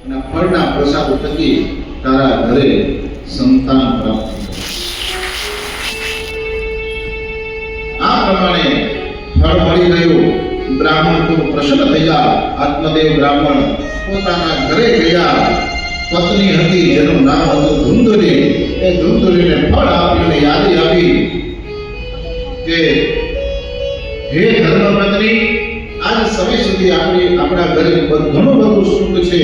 અને ફળના પ્રસાદ થકી તારા ઘરે સંતાન પ્રાપ્ત થશે. આ પ્રમાણે ફળ મળી ગયું. બ્રાહ્મણ ખૂબ પ્રસન્ન થયા. આત્મદેવ બ્રાહ્મણ પોતાના ઘરે ગયા. પત્ની હતી જેનું નામ હતું ધુંધુલી. એ ધુંધુલીને ફળ આપ્યું. યાદી આવી કે હે ધર્મપત્ની, આજ સમય સુધી આપણા ઘરે ઘણું બધું સુખ છે,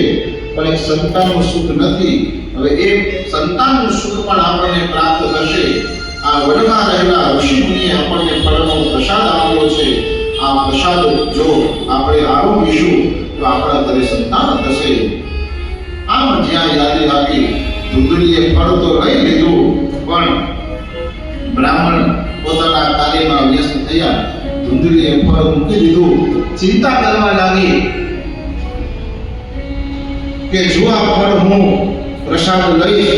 પણ એક સંતાનનું સુખ નથી. હવે એ સંતાનનું સુખ પણ આપણને પ્રાપ્ત થશે. આ વનમાં રહેલા ઋષિ મુનિએ આપણને ફળનો પ્રસાદ આપ્યો છે. આ પ્રસાદ જો આપણે આરોગીશું તો આપણા ઘરે સંતાન થશે. આમ જ્યાં યાદી આપી, ધુંધુલીએ ફળ તો લઈ લીધું, પણ બ્રાહ્મણ પોતાના કાર્યમાં વ્યસ્ત થયા. ધુંધુલીએ ફળ મૂકી દીધું. ચિંતા કરવા લાગી કે જો આ ફળ હું પ્રસાદ લઈશ,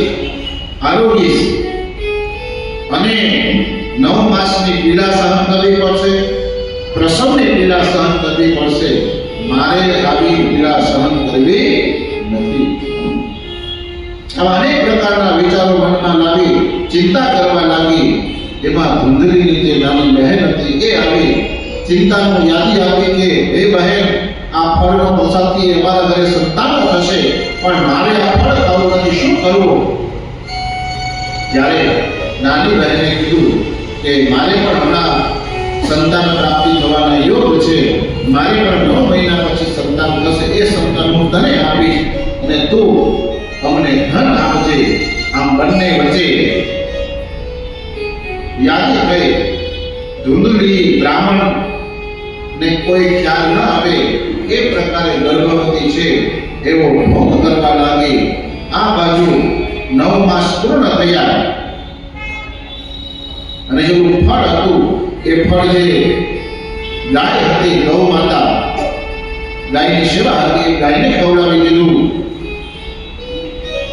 આરોગીશ અને 9 માસની પીડા સહન કરવી પડશે, પ્રસવની પીડા સહન કરવી પડશે. મારે આવી પીડા સહન કરવી નથી. આવા અનેક પ્રકારના વિચારો મનમાં લાવી ચિંતા કરવા લાગી. એમાં ધુંધલીની જે નાની બહેન હતી એ આવી ચિંતાનું યાદી આપી કે હે બહેન, આ ફળનો પ્રસાદથી અમારા ઘરે સંતાન થશે, પણ મારે આ ફળ ખાવું નથી, શું કરવું? ત્યારે નાની બહેને કીધું કે મારે પણ હમણાં સંતાન પ્રાપ્તિ થવાના યોગ છે. મારે પણ 9 મહિના પછી સંતાન થશે. એ સંતાન હું તને આપીશ અને તું અમને ધન આપજે. આમ બંને વચ્ચે યાદી થઈ. ધુંધલી બ્રાહ્મણ ને કોઈ ખ્યાલ ન આવે એ પ્રકારે ગર્ભવતી છે એવો ભોગ કરવા લાગી. આ બાજુ 9 માસ પૂર્ણ થયા અને જેવું ફળ હતું એ ફળ જે ગાય હતી, ગૌ માતા, ગાયની સેવા હતી, ગાયને ખવડાવી દીધું.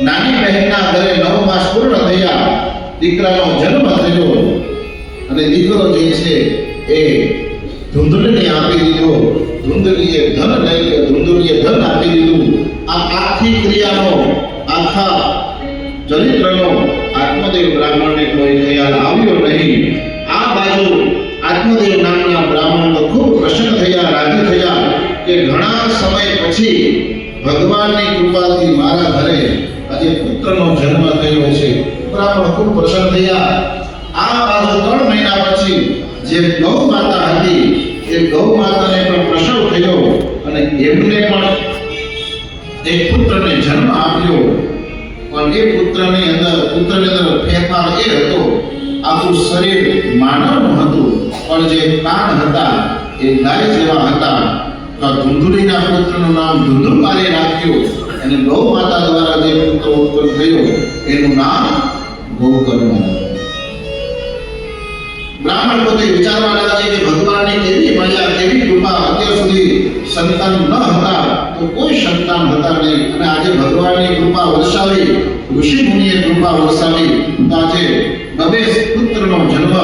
નાની બહેનના ઘરે 9 માસ પૂર્ણ થયા. દીકરાનો જન્મ થયો અને દીકરો જે છે એ ધુંધલીને આપી દીધો. ધુંધલીએ ધન આપી દીધું. આ આખી ક્રિયાનો, આખા ચરિત્રનો આત્મદેવ બ્રાહ્મણને કોઈ ખ્યાલ આવ્યો નહીં. આ બાજુ આત્મદેવ નામના બ્રાહ્મણ તો ખૂબ પ્રસન્ન થયા, રાજી થયા કે ઘણા સમય પછી ભગવાનની કૃપાથી મારા ઘરે આજે પુત્રનો જન્મ થયો છે. બ્રાહ્મણ ખૂબ પ્રસન્ન થયા. આ બાજુ 3 મહિના પછી જે ગૌ માતા હતી એ ગૌ માતાને પણ પ્રસવ થયો અને એમને પણ એક પુત્રને જન્મ આપ્યો. પણ એ પુત્રની અંદર ફેરફાર એ હતો, આખું શરીર માનવનું હતું, પણ જે કાન હતા એ ગાય જેવા હતા. તો ધુંધલીના પુત્રનું નામ ધુંધુકારે રાખ્યું અને ગૌ માતા દ્વારા જે પુત્ર ઉત્પન્ન થયો એનું નામ ગોકર્ણ. બ્રાહ્મણ પોતે વિચારવા લાગે કે ભગવાનની કેવી માયા, કેવી કૃપા. અત્યાર સુધી સંતાન ન હતા તો કોઈ સંતાન હતા નહીં, અને આજે ભગવાનની કૃપા વરસાવી, ઋષિ મુનિએ કૃપા વરસાવી, તો આજે 2 પુત્રનો જન્મ,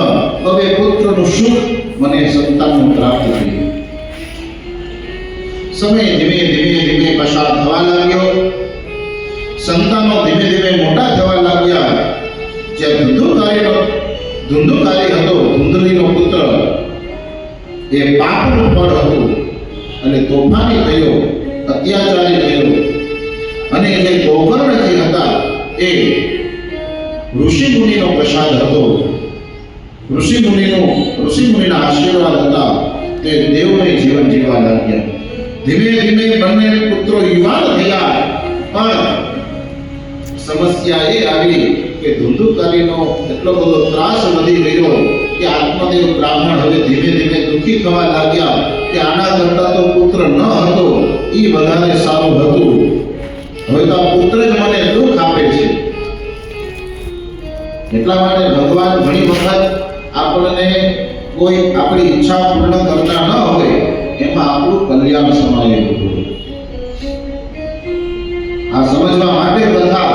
2 પુત્રનું સુખ મને સંતાનનું પ્રાપ્ત થયું. સમય ધીમે ધીમે પસાર થવા લાગ્યો. સંતાનો ધીમે ધીમે મોટા થવા લાગ્યા. જે ધુંધુકારી હતો, ધુંધલીનો પુત્ર, એ પાપનું ફળ હતું અને તોફાની થયો, અત્યાચારી થયો. અને જે ગોકર્ણજી હતા એ ઋષિ મુનિનો પ્રસાદ હતો. ઋષિ મુનિના આશીર્વાદ હતા. તે દેવમય જીવન જીવવા લાગ્યા. ધીમે ધીમે બંને પુત્રો યુવાન થયા. પણ સમસ્યા એ આવી કે ધુંધુકારીનો એટલો બધો ત્રાસ વધી ગયો કે આત્મદેવ બ્રાહ્મણ હવે ધીમે ધીમે દુઃખી થવા લાગ્યા કે આના કરતા તો પુત્ર ન હતો એ વધારે સારું હતું. હવે તો આ પુત્ર જ મને દુઃખ આપે છે. એટલા માટે ભગવાન ઘણી વખત આપણને કોઈ આપણી ઈચ્છા પૂર્ણ કરતા ન હોય એમાં આપણું કલ્યાણ સમાયેલું હોય. આ સમજવા માટે કથા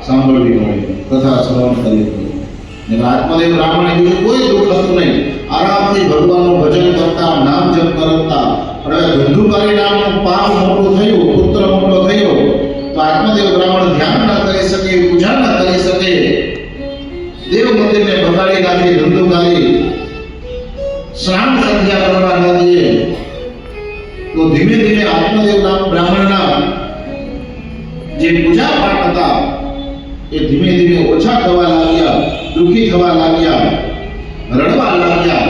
સાંભળવી પડે, કથા શ્રવણ કરવી પડે. આત્મદેવ બ્રાહ્મણે બીજું કોઈ દુઃખ હતું નહીં. આરામથી ભગવાનનું ભજન કરતા, નામ જપ કરતા. પણ હવે ધુંધુકારી નામનું પાપ મોટું થયું, પુત્ર મોટો થયો, તો ધીમે ધીમે ઓછા થવા લાગ્યા, દુઃખી થવા લાગ્યા, રડવા લાગ્યા,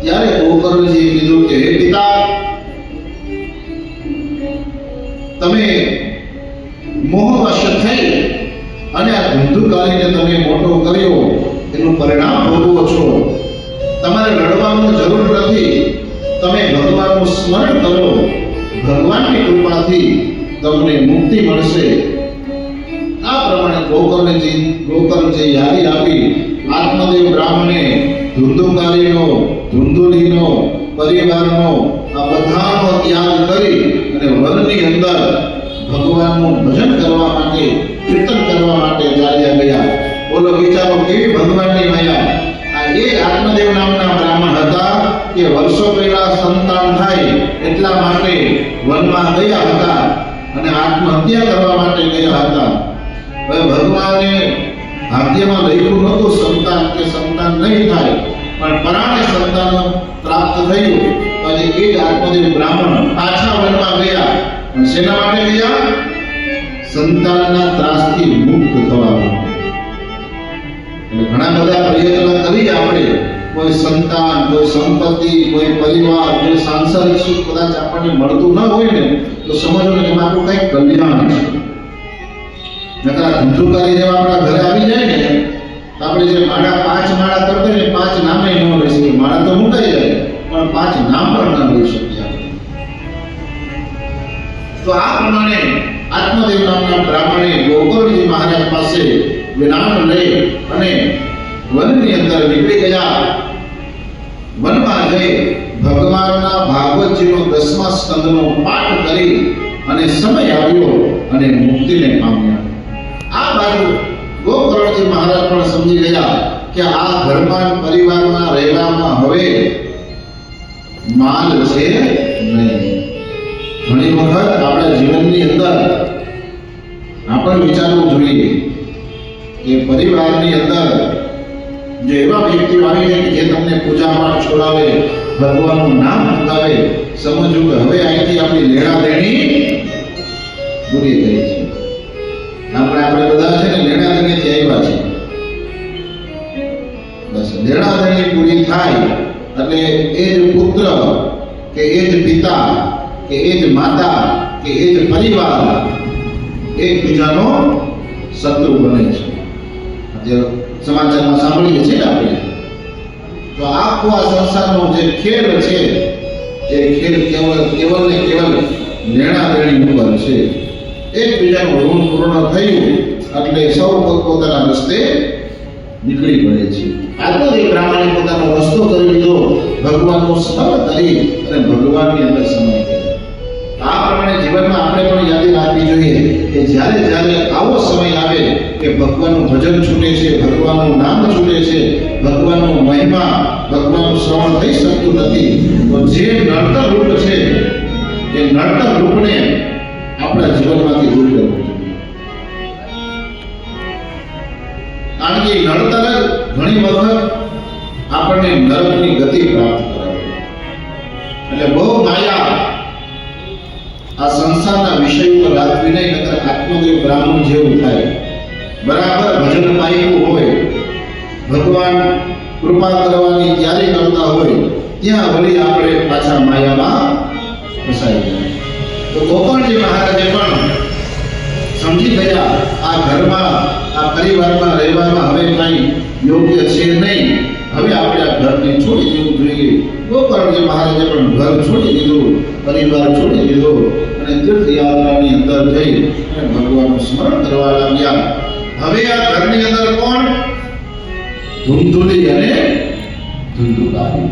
ત્યારે ગોકર્ણજીએ કીધું કે હે પિતા, તમે મોહવશ થઈ અને આ ધુંધુકારીને તમે મોટો કર્યો, એનું પરિણામ ભોગવો છો. તમારે રડવાની જરૂર નથી. તમે ભગવાનનું સ્મરણ કરો, ભગવાનની કૃપાથી તમને મુક્તિ મળશે. આ પ્રમાણે ગોકર્ણજી યાદી આપી આત્મદેવ બ્રાહ્મણે ધુંધુકારીનો, ધુંધુલીનો, પરિવારનો આ બધાનો ત્યાગ કરી અને વનની અંદર ભગવાનનું ભજન કરવા માટે, કીર્તન કરવા માટે ચાલ્યા ગયા. બોલો વિચારો કેવી ભગવાનની માયા. આ એ આત્મદેવ નામના બ્રાહ્મણ હતા કે વર્ષો પહેલા સંતાન થાય એટલા માટે વનમાં ગયા હતા અને આત્મહત્યા કરવા માટે ગયા હતા. હવે ભગવાને ભાગ્યમાં લખ્યું નહોતું સંતાન નહીં થાય, પણ પરાણે સંતાન પ્રાપ્ત થયું. પછી એ જ આત્મદેવ બ્રાહ્મણ પાછા વનમાં ગયા. શેના માટે ગયા? સંતાનના ત્રાસથી મુક્ત થવા માટે. ઘણા બધા પ્રયત્નો કરી આપણે, કોઈ સંતાન, કોઈ સંપત્તિ, કોઈ પરિવાર, કોઈ સાંસારિક સુખ કદાચ આપણને મળતું ન હોય ને તો સમજો કે એમાં આપણું કંઈક કલ્યાણ છે. નકર ધંધુકારી જેવા આપણા ઘરે આવી જાય ને તો આપણે જે માળા 5 માળા કરતા ને 5 નામે ન લઈ શકીએ. માળા તો મુકાઈ જાય પણ 5 નામ પણ ન લઈ શકીએ. તો આ પ્રમાણે આત્મદેવ નામના બ્રાહ્મણે ગોકર્ણજી મહારાજ પાસે વિરામ લઈ અને વનની અંદર નીકળી ગયા. વનમાં જઈ ભગવાનના ભાગવતજીનો 10મા સ્કંદનો પાઠ કરી અને સમય આવ્યો અને મુક્તિને પામ્યા. આ બાજુ ગોકર્ણજી મહારાજ પણ સમજી ગયા કે આ ઘરમાં પરિવારમાં રહેવામાં હવે માલ છે નહીં. ઘણી વખત આપણા જીવનની અંદર આપણે વિચારવું જોઈએ કે પરિવારની અંદર જે એવા વ્યક્તિઓ આવી જાય કે જે તમને પૂજા પાઠ છોડાવે, ભગવાનનું નામ મંગાવે, સમજવું કે હવે અહીંથી આપણી લેણા દેણી પૂરી થઈ છે. આપણે બધા છે ને લેણા દેણીથી આવ્યા છે. બસ લેણા દેણી પૂરી થાય એટલે એ જ પુત્ર કે એ જ પિતા કે એ જ માતા કે એ જ પરિવાર એકબીજાનો શત્રુ બને છે. જે સમાચારમાં સાંભળીએ છીએ આપણે, તો આખો આ સંસારનો જે ખેલ છે એ ખેલ કેવલ ને કેવલ લેણા દેણી ઉપર છે. એકબીજાનું ઋણ પૂર્ણ થયું એટલે સૌ પોતપોતાના રસ્તે નીકળી પડે છે. આત્મદેવ બ્રાહ્મણે પોતાનો રસ્તો કરી લીધો, ભગવાનનું સ્મરણ કરી અને ભગવાનની અંદર સમય કર્યો. આ પ્રમાણે જીવનમાં આપણે પણ યાદી રાખવી જોઈએ કે જ્યારે જ્યારે આવો સમય આવે કે ભગવાનનું ભજન છૂટે છે, ભગવાનનું નામ છૂટે છે, ભગવાનનો મહિમા, ભગવાનનું શ્રવણ થઈ શકતું નથી, તો જે નડતર રૂપ છે એ નડતર રૂપને આપણા જીવનમાંથી દૂર કરવું જોઈએ. કારણ કે નડતર ઘણી વખત આપણને નરકની ગતિ પ્રાપ્ત કરાવે. એટલે બહુ માયા આ સંસારના વિષય ઉપર રાખવી નહીં, નકર આત્મદેવ બ્રાહ્મણ જેવું થાય. બરાબર ભજન પાયું હોય, ભગવાન કૃપા કરવાની તૈયારી કરતા હોય, ત્યાં વળી આપણે પાછા માયામાં ફસાઈ ગયા. તો ગોકર્ણજી મહારાજે પણ સમજી ગયા આ ઘરમાં, આ પરિવારમાં રહેવામાં હવે કંઈ યોગ્ય છે નહીં, હવે આપણે આ ઘરને છોડી દેવું જોઈએ. ગોકર્ણજી મહારાજે પણ ઘર છોડી દીધું, પરિવાર છોડી દીધો અને તીર્થયાત્રાની અંદર જઈ અને ભગવાનનું સ્મરણ કરવા લાગ્યા. હવે આ ઘરની અંદર કોણ? ધુંધુલી અને ધુંધુકારી.